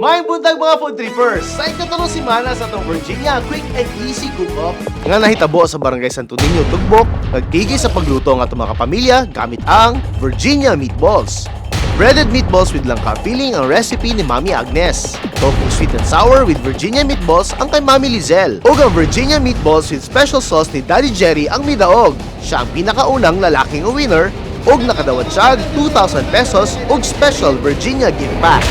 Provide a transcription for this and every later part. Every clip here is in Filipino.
May buntag mga food trippers! Sa ikatulong simana sa itong Virginia Quick and Easy Cook-Up nga nahitabo sa Barangay Santo Niño, Tugbok, nagtigil sa pagluto ng atong mga kapamilya gamit ang Virginia Meatballs. Breaded meatballs with langka filling ang recipe ni Mami Agnes. Tofu sweet and sour with Virginia meatballs ang kay Mami Lizelle. O ang Virginia meatballs with special sauce ni Daddy Jerry ang midaog. Siya ang pinakaunang lalaking winner og nakadawat siya 2,000 pesos og special Virginia gift pack.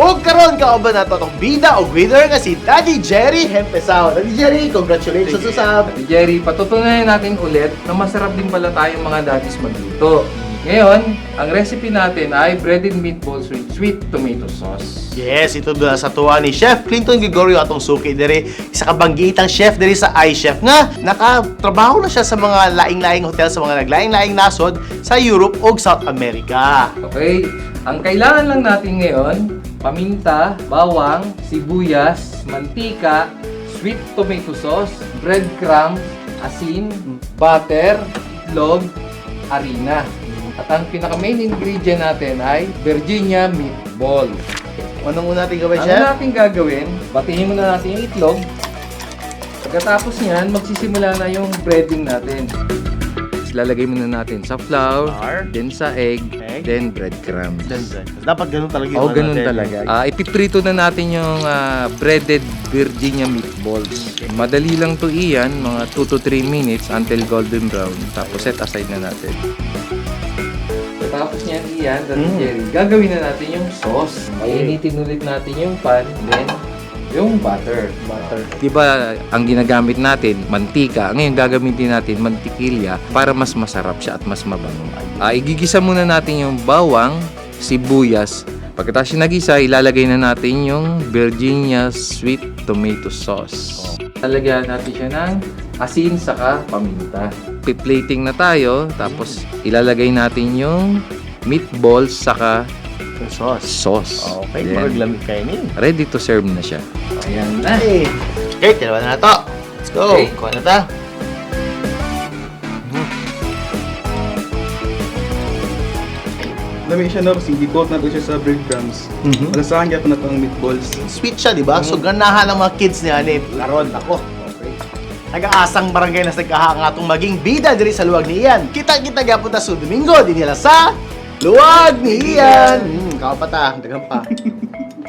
Og karon kauban nato tong bida og winner nga si Daddy Jerry Hempesao. Daddy Jerry, congratulations sa Jerry, patutunayan natin ulit na masarap din pala tayong mga daddies magluto. Ngayon, ang recipe natin ay breaded meatballs with sweet tomato sauce. Yes, ito na sa tuwa ni Chef Clinton Gregorio atong suki diri. Isa ka banggitang chef diri sa iChef nga nakatrabaho na siya sa mga laing-laing hotel sa mga naglaing-laing nasod sa Europe ug South America. Okay, ang kailangan lang natin ngayon, paminta, bawang, sibuyas, mantika, sweet tomato sauce, breadcrumbs, asin, butter, itlog, harina. At ang pinaka-main ingredient natin ay Virginia meatball. Anong una natin gawin, Ang Chef? natin gagawin, batihin muna natin yung itlog. Pagkatapos niyan, magsisimula na yung breading natin. Lalagay muna natin sa flour, then sa egg, then breadcrumbs. Dapat ganun talaga yung Oo, ganun talaga. Ipiprito na natin yung breaded Virginia meatballs. Madali lang to iyan, mga 2 to 3 minutes until golden brown. Tapos set aside na natin. Tapos niyan iyan, Jerry, gagawin na natin yung sauce. Painitin ulit natin yung pan, then yung butter. Diba ang ginagamit natin, mantika. Ngayon gagamitin natin mantikilya para mas masarap siya at mas mabango. Igigisa muna natin yung bawang, sibuyas. Pagkatapos nagisa, ilalagay na natin yung Virginia sweet tomato sauce. Lalagyan natin siya ng asin saka paminta. Piplating na tayo, tapos ilalagay natin yung meatballs saka sauce. Okay, Then, maglamig kayo niyo. ready to serve na siya. Ayan na. Okay, dalawa na to. Let's go. Okay. Kuha na ta. Lami siya na kasi i-coat na to siya sa breadcrumbs. Malasahan niya pa na to ang meatballs. Sweet siya, di ba? So, ganahan ng mga kids ni Anip. Laron, ako. Okay. Nag-aasang barangay na nagkaha nga itong maging bida diri sa luwag ni Ian. Kita-kita gapon ta sa Domingo, din nila sa luwag ni Ian. Kapata, dagang pa.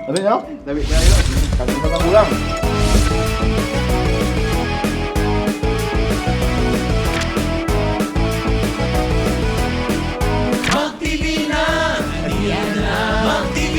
Sabi no? Lami na yun. Sabi mo lang ulang. Mag-TV na! Mag-TV